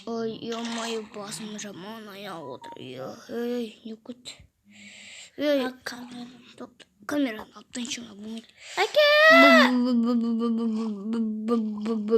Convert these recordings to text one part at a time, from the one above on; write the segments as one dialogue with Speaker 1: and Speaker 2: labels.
Speaker 1: Ой, ё-моё, басым жаман аяп отыр. Эй, не кет. Эй, камераны алып тынчыңа болмайды.
Speaker 2: Әке!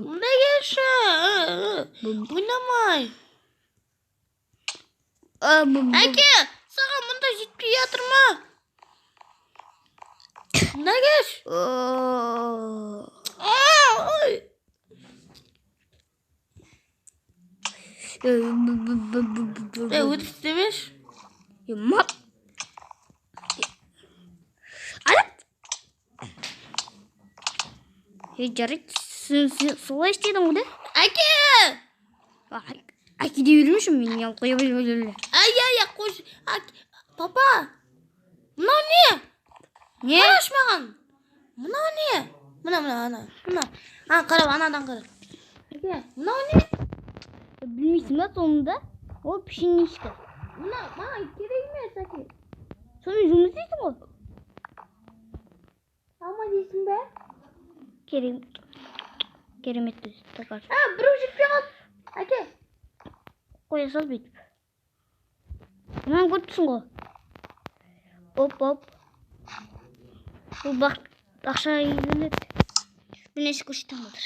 Speaker 2: Мында келші. Ойнамай. Әке, саған мында жетпей жатыр ма? Мында келші. Ой. Өтіп істемеш.
Speaker 1: Мап. Алып. Жарайды, солай істедің ғой да?
Speaker 2: Әке!
Speaker 1: Әке де бермешім, мен қоя бөлі.
Speaker 2: Ай, қош. Папа, мынау не?
Speaker 1: Не?
Speaker 2: Қараш маған. Мынау не? Мына. Қарап, анадан қарап. Әке, мынау не?
Speaker 1: Білмейсің ба сонында? Ол пішенешкі.
Speaker 2: Маған керек емес, әке.
Speaker 1: Соны жұмыс істейсің ғой?
Speaker 2: Алма дейсің бе?
Speaker 1: Керемет өз.
Speaker 2: Біреу жетпей қалды. Әке.
Speaker 1: Қоя сал бүйтіп. Мынаны көріпсің ғой. Оп. Бұл ақша үйленеді. Бір нәрсе көрсетем отыр.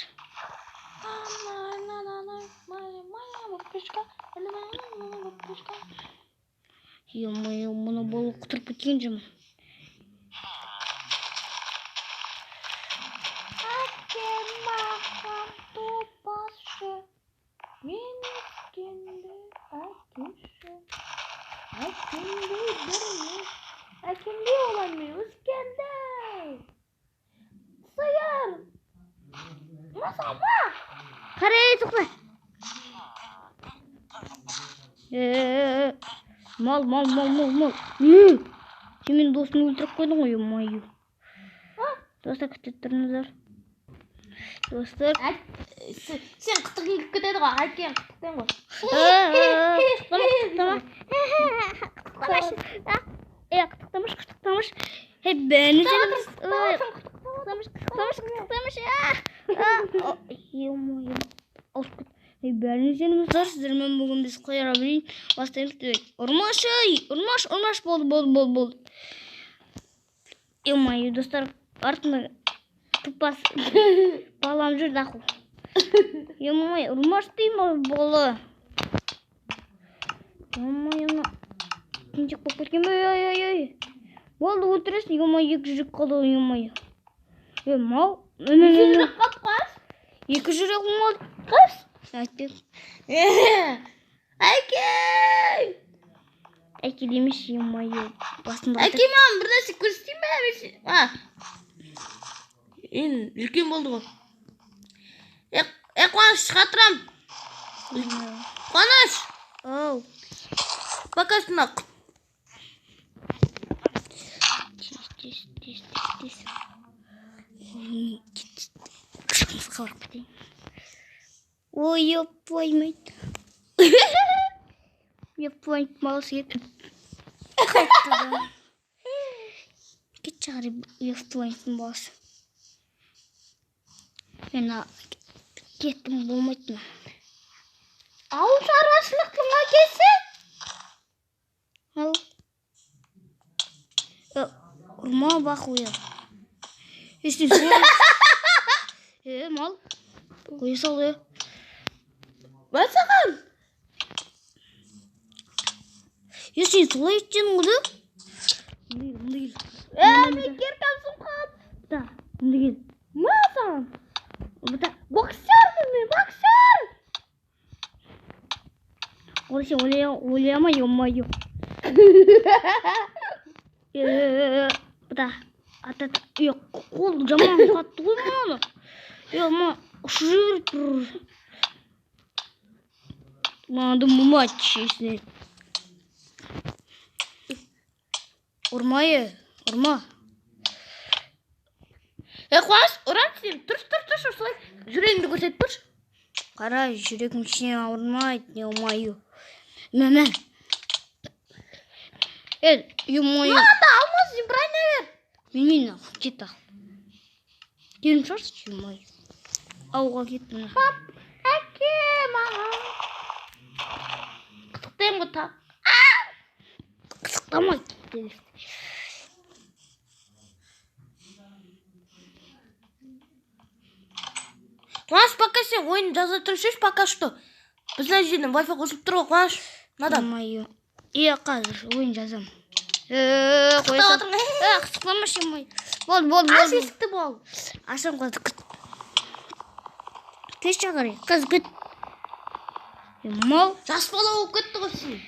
Speaker 1: Ё-моё, мұны болу құтырып кеткен жаман.
Speaker 2: Әке маған топашы, мен өскенді әкеші. Әкемдей бірмеш, әкемдей olan мен өскенді. Сыйыр! Масалма!
Speaker 1: Қарай, тоқта. Мал. Сен мен досымды өлтіріп қойдың ғой, ё-моё. Достар, күтіп тұрыңыздар. Достар.
Speaker 2: Сен қытық келіп кетеді ғой, әкең қытықпен ғой.
Speaker 1: Қытықтамаш. Бәріне жеңіміз. Қытықтамаш. Ё-моё. Бәріне жеңіміз зор. Сіздермен бүгін біз қояра білейін. Бастаймыз деп. Ұрмаш болды. Ё-моё, достар, артында тупас балам жүр дақыл. Ё-моё, ұрмаш деймін болы. Ё-моё, кенжек болып кеткен бе? Ой. Болды, өлтіресің. Ё-моё, 2 жүрек қалды, ё-моё. Мал.
Speaker 2: 2 жүрек қалды қас?
Speaker 1: 2 жүрек мал. Қас? Айтпек.
Speaker 2: Әке!
Speaker 1: Әке демеш, ё-моё.
Speaker 2: Әке, маған бір нәрсе көрсетейін бе? Үлкен болды ғой. Қуаныш, шыға тұрам. Қуаныш!
Speaker 1: Оу.
Speaker 2: Покажына.
Speaker 1: Тез. Қышқымыз қалап кетейін. Ой, еппоймайды. Еппоймайды, малысы кетіп. Қайтадан. Кет шығар еппоймайдың баласы. Мен кеттім болмайды ма?
Speaker 2: Ауыл шаруашылықтың әкесі?
Speaker 1: Ал. Ұрма бақ ойы. Естен солай. Мал. Қойы сал.
Speaker 2: Басаған.
Speaker 1: Естен солай еттен ғыды. Мұнды кел.
Speaker 2: Мен керкамсым қап.
Speaker 1: Да, мұнды кел.
Speaker 2: Масам. Боксермін мен, боксер.
Speaker 1: Олесе ойлама, ё-моё. Қол жаман қатты ғой мұны. Ма, ұшыр тұр. Маңды мұмат шешіне. Ұрма.
Speaker 2: Қуаныш, ұрам сен. Тұр, солай. Жүрегіңді көрсетіп тұршы.
Speaker 1: Қара, жүрегім ішіне ауырмайды, ё-моё. Мәмә. Ё-моё.
Speaker 2: Маған да алмаз зебрайна бер.
Speaker 1: Білмейін, кет ақ. Келім шығаршы, ё-моё. Ауға кеттім.
Speaker 2: Пап, әке маған. ta.
Speaker 1: Kısıklama.
Speaker 2: Қуаныш, пока сен ойын жаза тұрсыз, пока что. Біздің жерден Wi-Fi қосылып тұр ғой, Қуаныш. Надан.
Speaker 1: Мою. Иә, қазір ойын жазам. Қоя сал. Қысықлама шемай. Бол.
Speaker 2: Аш есікті бол.
Speaker 1: Ашам қазір күт. Тез шағыр. Қазір күт. Мал.
Speaker 2: Жас бала болып кетті ғой сен.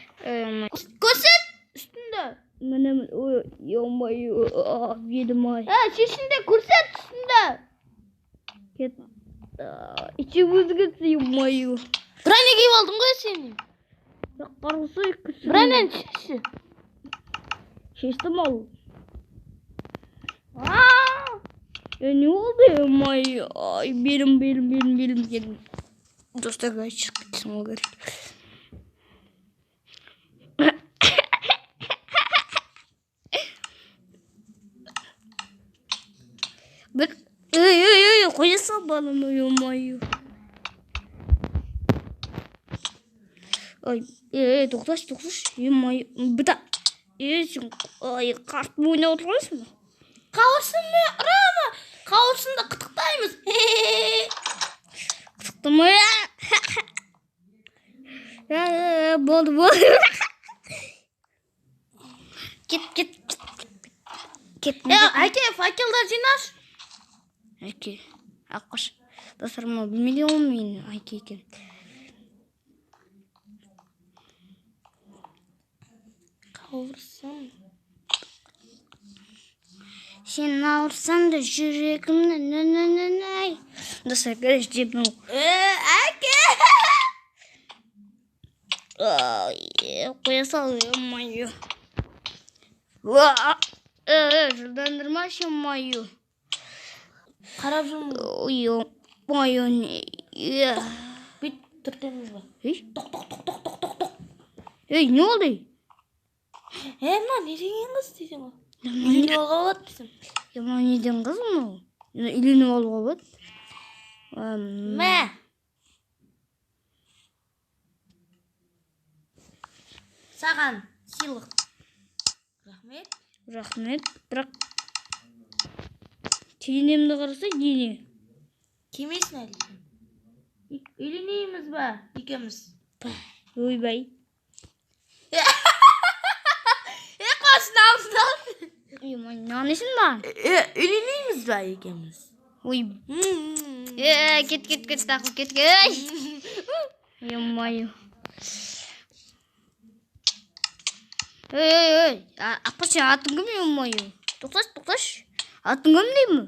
Speaker 1: Көрсет.
Speaker 2: Үстінде.
Speaker 1: Міне, ой, едім ай.
Speaker 2: Шешінде көрсет үстінде.
Speaker 1: Кет. İçi buzgıtı мою.
Speaker 2: Броня киіп алдың ғой сен.
Speaker 1: Қарғысы күші.
Speaker 2: Бронян шешші.
Speaker 1: Шештім ал. Не oldu мой? Ay benim. Dostlar çık gitsin o garip. Bir koyasın bana mı? Ay toklaş. Yumay. Bir de ay kart mı oynuyor oturuyorsun mu?
Speaker 2: Қалсын mı? Rama. Қалсын da қытықтаймыз.
Speaker 1: Kıtıktım ya. Болды. Git.
Speaker 2: Әке, факелдар жинаш.
Speaker 1: Әке, аққыш. Достарыма білмейді ол мен әке екен.
Speaker 2: Қауырсын.
Speaker 1: Сен ауырсан да жүрегімді Достар, көреш жебім.
Speaker 2: Әке!
Speaker 1: Қоя сал, мою. Жылдандырма мою.
Speaker 2: Қарап жүрмін.
Speaker 1: Мою.
Speaker 2: Бүйт түртеміз ба? Тоқ.
Speaker 1: Ей, не oldu?
Speaker 2: Мына не деген қыз дейсің ғой? Үйленіп алуға болады дейсің.
Speaker 1: Мына не деген қыз мынау? Үйленіп алуға болады.
Speaker 2: Мә. Саған сыйлық.
Speaker 1: Рахмет. Бірақ денемді қараса дене.
Speaker 2: Кемесін әлі. Үйленейміз ба екеуміз?
Speaker 1: Ойбай.
Speaker 2: Қосын алсын.
Speaker 1: Нанесін ба?
Speaker 2: Үйленейміз ба екеуміз?
Speaker 1: Ой. Кет. Тақыл кет. Мою. Ақпа сен атын кім мою? Тоқташ. Атын кім деймі?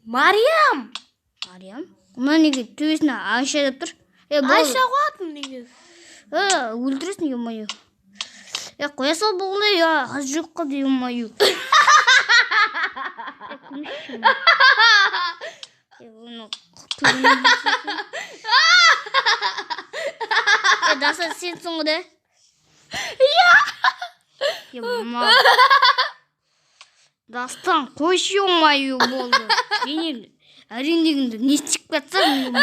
Speaker 2: Мариям.
Speaker 1: Мұна неге төбесіне Айша деп тұр?
Speaker 2: Айша қуатын неге?
Speaker 1: Өлтіресің мою. Қоя сал болғанда аз жоққа дейм мою. Даса сен соңғы Дастан қойшы мою болды. Енел әрендегіңді не істеп кетсің?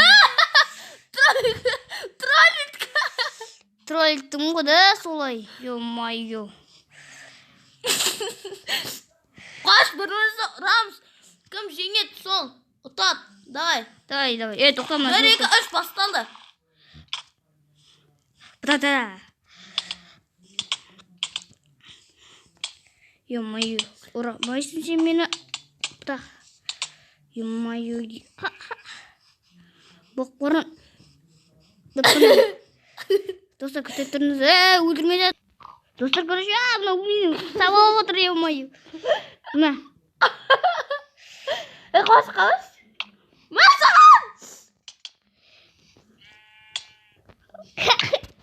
Speaker 1: Троллиттім ғой да солай. Мою.
Speaker 2: Қаш бірімізді ұрамыз. Кім жеңет сол? Ұтат. Давай.
Speaker 1: Тоқтама.
Speaker 2: 1, 2, 3 басталды.
Speaker 1: Братара. Мою. Ұрақмайсың сен мені. Мою. Боқпарын. Достар күтіп тұрыңыз. Өлдірмеді. Достар көріш. Мына менің сабалып отыр. Мою. Мына.
Speaker 2: Қош. Мәрсаған!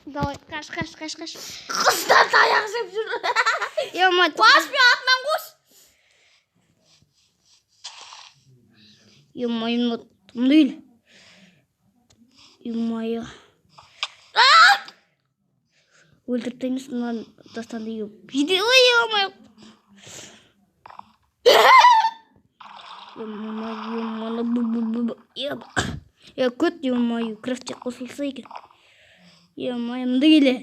Speaker 1: Давай, қаш.
Speaker 2: Қыздар таяқ жеп жүр. Қош мен атынан қош.
Speaker 1: Мою. Мұндайыл. Мою. Өлтіртейміз мұнан достанды еп. Ой, мою. Көт, мою. Крафтте қосылса екен. Мойымды келе.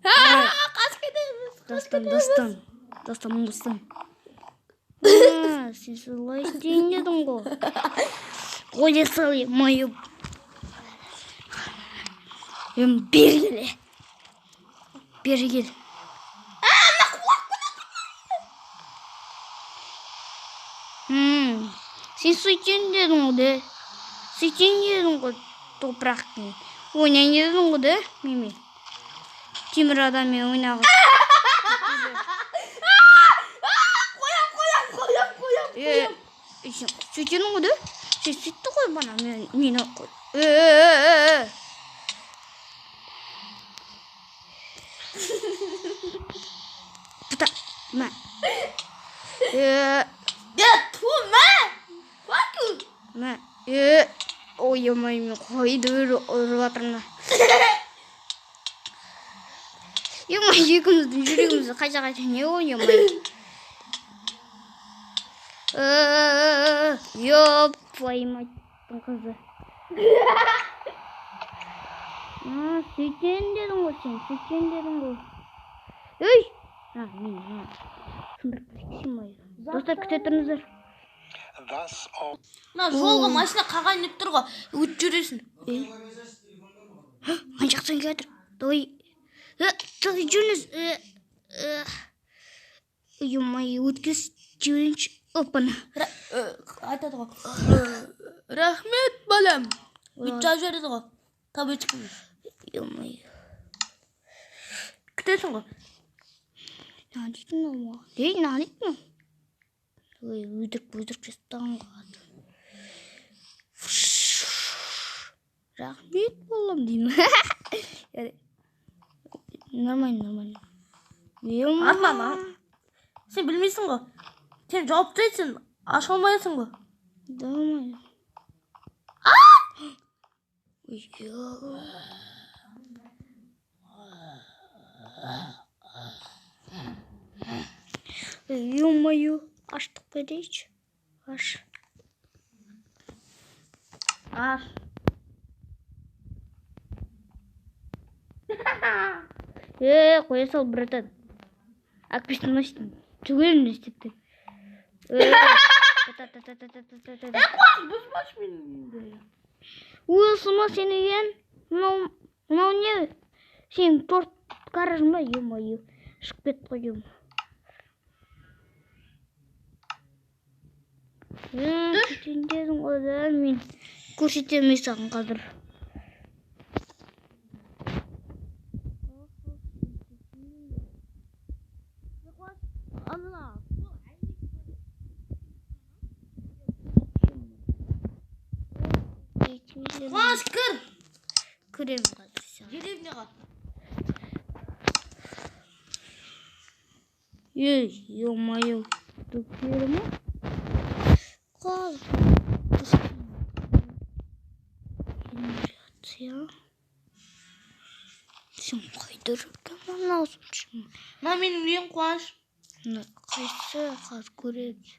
Speaker 2: Kaç gidiyoruz?
Speaker 1: Dostum. Sen солай істейін дедің ғой. Қоя салайын, мою. Бері кел. Sen сөйтейін дедің ғой, де. Сөйтейін дедің ғой, топырақтың. Ойнайын дедің ғой, де, меме. Темір адаммен ойнағыз. Қоям. Сөйтенің ғой, де. Сен сөйтті ғой бана, мені қой. Бұта, мә. Мә. Ойымай, мен қойды ұрып атырмын. Емай, екіміздің жүрегімізді қайта не ойымай. Ёп, твою мать, қызы. Сөйтен дедің ғой сен, Өй! Мен, сындырып кетсем ой. Достар, күте тұрыңыздар.
Speaker 2: Жолға машина қаған деп тұр ғой, өтіп жүресің.
Speaker 1: Ан жақтан келе жатыр. Давай. Жүріңіз. Емай, өткіз жүрінші. Опана.
Speaker 2: Айтады ғой. Рахмет, балам. Бүйтіп жазып жібереді ғой. Табы ешкіміз.
Speaker 1: Емай.
Speaker 2: Күтесің ғой.
Speaker 1: Ne dedim ama? Değil, ne dedim? Uyduruk жастан қалады. Рахмет болам деймін. Нормально.
Speaker 2: Атма. Сен білмейсің ғой. Сен жауапты етсің, аша алмайсың ғой.
Speaker 1: Нормально. Ё-моё, аштық па дейші? Аш. Қоя сал, братан. Әкпестің мәстің. Түгелін істепті.
Speaker 2: Бұзмаш менің.
Speaker 1: Уылсыма сен еген? Мынау не? Сен торт қаражын ба? Ё-моё. Шықып бет қойым. Күтендерің қода мен көрсетемей саған қазір.
Speaker 2: Қуаныш кір.
Speaker 1: Кірем қазір.
Speaker 2: Деревняға.
Speaker 1: Ё-моё. Түкері ме? Қаз. Сен қайдырып лаусың.
Speaker 2: Мына менің үйім Қуаныш.
Speaker 1: Қайсы қаз көреді.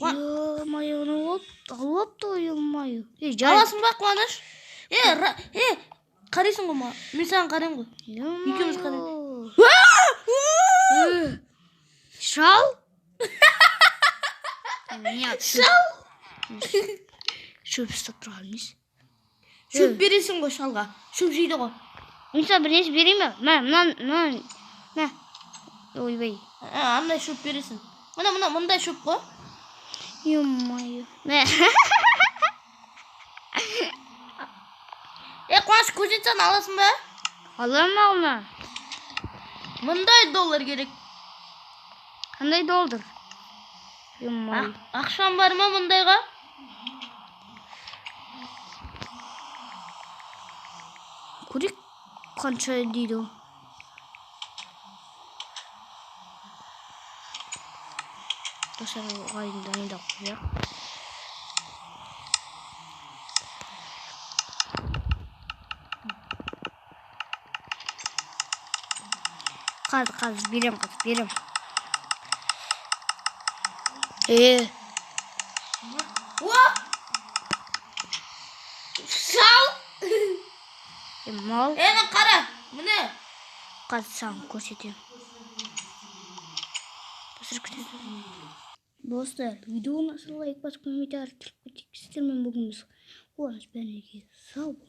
Speaker 1: Ё-моё, алыпты ғой, ё-моё.
Speaker 2: Аласың ба Қуаныш? Қарайсың ғой ма? Мен саған қарайым ғой. Екеуміз қарайым.
Speaker 1: Шал? Нет.
Speaker 2: Шал?
Speaker 1: Шөп ұстап тұрған емес.
Speaker 2: Шөп бересің ғой шалға. Шөп жейді ғой.
Speaker 1: Мен бірнесі берейін бе? Мә. Ойбай.
Speaker 2: Андай шөп бересің. Мұндай шөп қой.
Speaker 1: Ё-моё. Мә.
Speaker 2: Қуаныш көрсетсең аласың ба?
Speaker 1: Алма.
Speaker 2: Мұндай доллар керек.
Speaker 1: Қандай доллар? Ё-моё.
Speaker 2: Ақшам бар ма мұндайға?
Speaker 1: Көрек қанша дейді ол. Достар, ғайында қояқ. Қаз, берем. Шал? Mal.
Speaker 2: Ana qara. Buni.
Speaker 1: Qatsam ko'rsatayım. Dostlar videoyu nasıl like basmayı, bir de artık istemem bugün. Uğraş ben sağ olun.